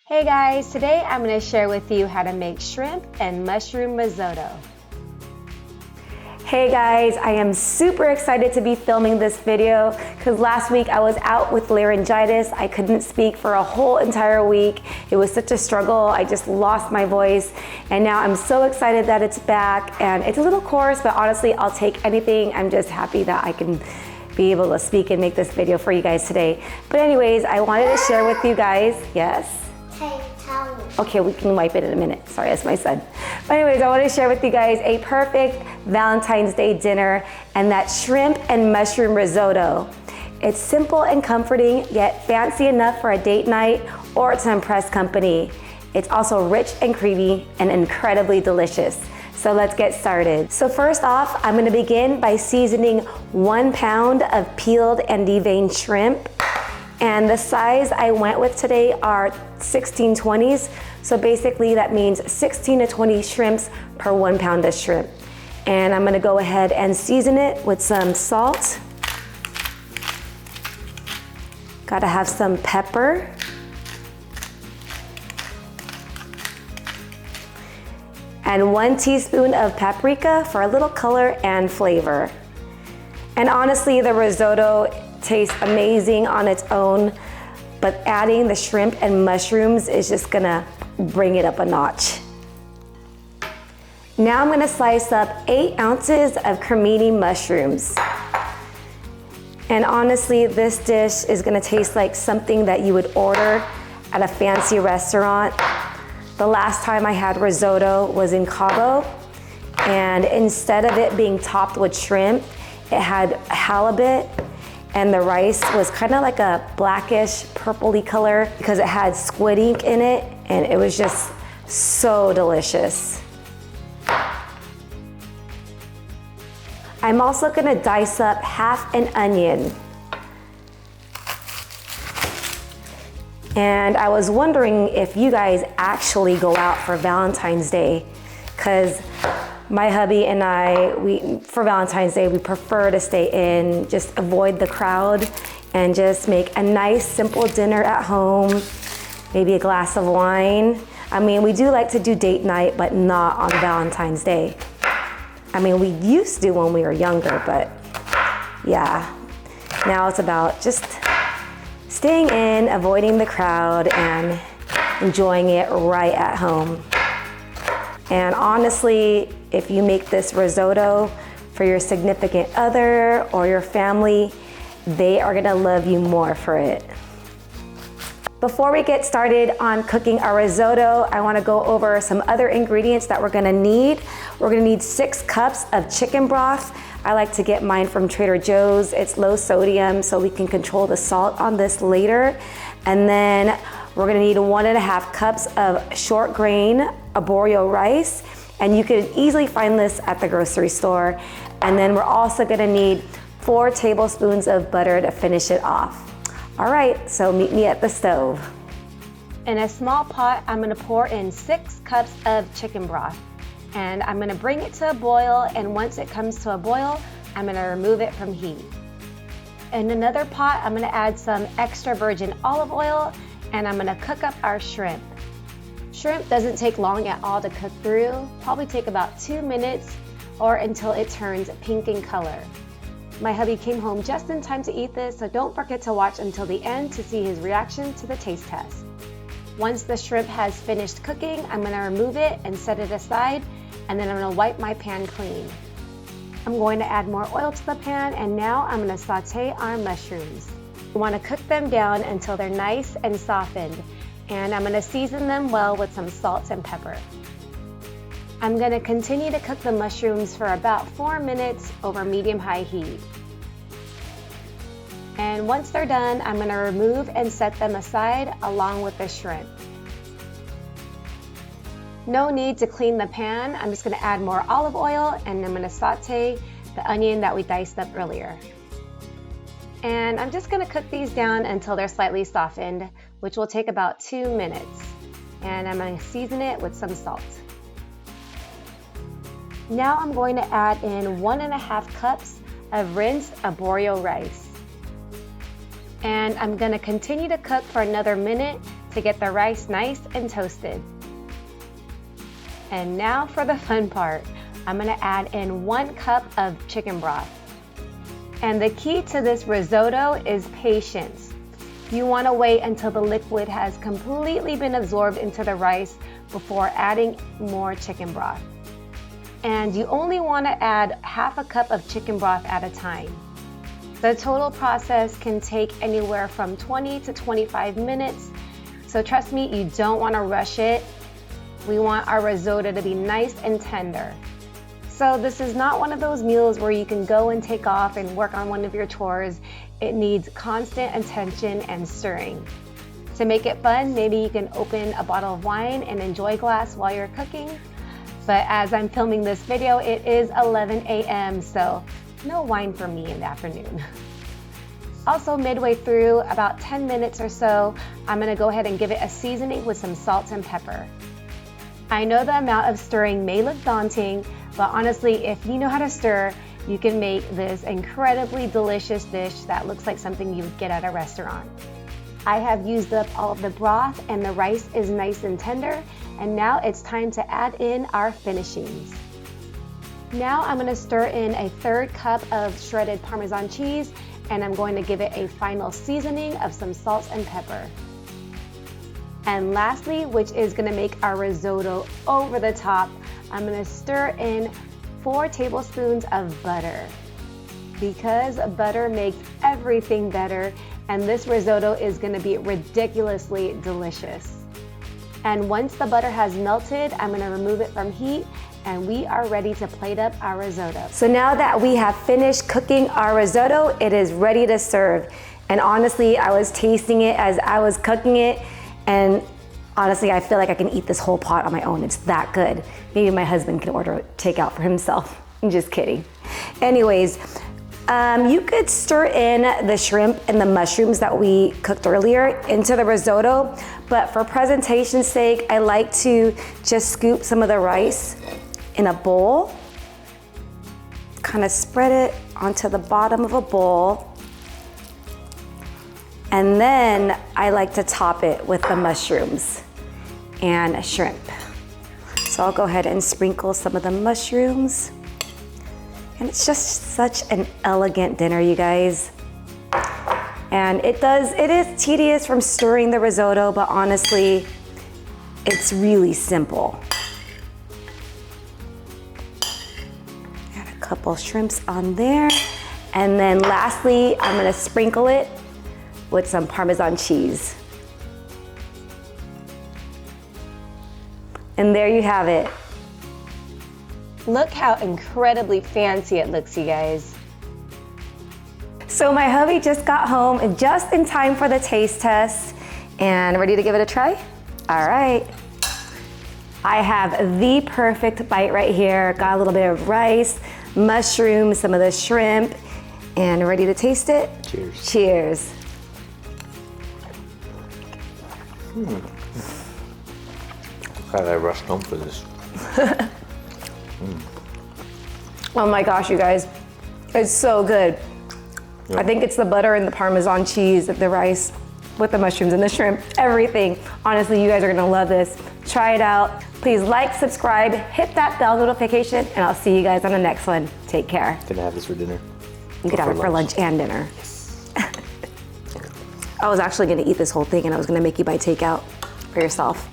Hey guys, today I'm going to share with you how to make shrimp and mushroom risotto. Hey guys, I am super excited to be filming this video because last week I was out with laryngitis. I couldn't speak for a whole entire week. It was such a struggle. I just lost my voice, and now I'm so excited that it's back. And it's a little coarse, but honestly, I'll take anything. I'm just happy that I can be able to speak and make this video for you guys today. But anyways, I wanted to share with you guys, yes? Okay, we can wipe it in a minute. Sorry, that's my son. But anyways, I want to share with you guys a perfect Valentine's Day dinner, and that's shrimp and mushroom risotto. It's simple and comforting, yet fancy enough for a date night or to impress company. It's also rich and creamy and incredibly delicious. So let's get started. So first off, I'm going to begin by seasoning 1 pound of peeled and deveined shrimp. And the size I went with today are 16/20s. So basically that means 16 to 20 shrimps per 1 pound of shrimp. And I'm gonna go ahead and season it with some salt. Gotta have some pepper. And 1 teaspoon of paprika for a little color and flavor. And honestly, the risotto tastes amazing on its own, but adding the shrimp and mushrooms is just gonna bring it up a notch. Now I'm gonna slice up 8 ounces of Cremini mushrooms. And honestly, this dish is gonna taste like something that you would order at a fancy restaurant. The last time I had risotto was in Cabo, and instead of it being topped with shrimp, it had halibut, and the rice was kind of like a blackish purpley color because it had squid ink in it, and it was just so delicious. I'm also gonna dice up half an onion. And I was wondering if you guys actually go out for Valentine's Day, because my hubby and I, for Valentine's Day, we prefer to stay in, just avoid the crowd, and just make a nice, simple dinner at home, maybe a glass of wine. I mean, we do like to do date night, but not on Valentine's Day. I mean, we used to when we were younger, but yeah. Now it's about just staying in, avoiding the crowd, and enjoying it right at home. And honestly, if you make this risotto for your significant other or your family, they are gonna love you more for it. Before we get started on cooking our risotto, I wanna go over some other ingredients that we're gonna need. We're gonna need 6 cups of chicken broth. I like to get mine from Trader Joe's. It's low sodium, so we can control the salt on this later. And then we're gonna need 1.5 cups of short grain Aborio rice, and you can easily find this at the grocery store. And then we're also gonna need 4 tablespoons of butter to finish it off. All right, so meet me at the stove. In a small pot, I'm going to pour in 6 cups of chicken broth, and I'm going to bring it to a boil, and once it comes to a boil, I'm going to remove it from heat. In another pot, I'm going to add some extra virgin olive oil, and I'm going to cook up our shrimp. Shrimp doesn't take long at all to cook through, probably take about 2 minutes or until it turns pink in color. My hubby came home just in time to eat this, so don't forget to watch until the end to see his reaction to the taste test. Once the shrimp has finished cooking, I'm going to remove it and set it aside, and then I'm going to wipe my pan clean. I'm going to add more oil to the pan, and now I'm going to saute our mushrooms. You want to cook them down until they're nice and softened, and I'm going to season them well with some salt and pepper. I'm going to continue to cook the mushrooms for about 4 minutes over medium-high heat. And once they're done, I'm going to remove and set them aside along with the shrimp. No need to clean the pan. I'm just going to add more olive oil, and I'm going to saute the onion that we diced up earlier. And I'm just going to cook these down until they're slightly softened, which will take about 2 minutes. And I'm going to season it with some salt. Now I'm going to add in 1.5 cups of rinsed Aborio rice. And I'm going to continue to cook for another minute to to get the rice nice and toasted. And now for the fun part. I'm gonna add in 1 cup of chicken broth. And the key to this risotto is patience. You wanna wait until the liquid has completely been absorbed into the rice before adding more chicken broth. And you only wanna add half a cup of chicken broth at a time. The total process can take anywhere from 20 to 25 minutes. So trust me, you don't wanna rush it. We want our risotto to be nice and tender. So this is not one of those meals where you can go and take off and work on one of your chores. It needs constant attention and stirring. To make it fun, maybe you can open a bottle of wine and enjoy a glass while you're cooking. But as I'm filming this video, it is 11 a.m., so no wine for me in the afternoon. Also, midway through, about 10 minutes or so, I'm gonna go ahead and give it a seasoning with some salt and pepper. I know the amount of stirring may look daunting, but honestly, if you know how to stir, you can make this incredibly delicious dish that looks like something you would get at a restaurant. I have used up all of the broth and the rice is nice and tender, and now it's time to add in our finishings. Now I'm gonna stir in a 1/3 cup of shredded Parmesan cheese, and I'm going to give it a final seasoning of some salt and pepper. And lastly, which is gonna make our risotto over the top, I'm gonna stir in 4 tablespoons of butter. Because butter makes everything better, and this risotto is gonna be ridiculously delicious. And once the butter has melted, I'm gonna remove it from heat, and we are ready to plate up our risotto. So now that we have finished cooking our risotto, it is ready to serve. And honestly, I was tasting it as I was cooking it, and honestly, I feel like I can eat this whole pot on my own. It's that good. Maybe my husband can order takeout for himself. I'm just kidding. Anyways, you could stir in the shrimp and the mushrooms that we cooked earlier into the risotto, but for presentation's sake, I like to just scoop some of the rice in a bowl, kind of spread it onto the bottom of a bowl, and then I like to top it with the mushrooms and shrimp. So I'll go ahead and sprinkle some of the mushrooms. And it's just such an elegant dinner, you guys. And it is tedious from stirring the risotto, but honestly, it's really simple. Add a couple shrimps on there. And then lastly, I'm gonna sprinkle it with some Parmesan cheese. And there you have it. Look how incredibly fancy it looks, you guys. So my hubby just got home just in time for the taste test and ready to give it a try? All right. I have the perfect bite right here. Got a little bit of rice, mushrooms, some of the shrimp, and ready to taste it? Cheers. Cheers. Glad I rushed home for this. Oh my gosh, you guys. It's so good. Yep. I think it's the butter and the Parmesan cheese, the rice with the mushrooms and the shrimp, everything. Honestly, you guys are gonna love this. Try it out. Please like, subscribe, hit that bell notification, and I'll see you guys on the next one. Take care. Can I have this for dinner? You could have it for lunch and dinner. I was actually gonna eat this whole thing and I was gonna make you buy takeout for yourself.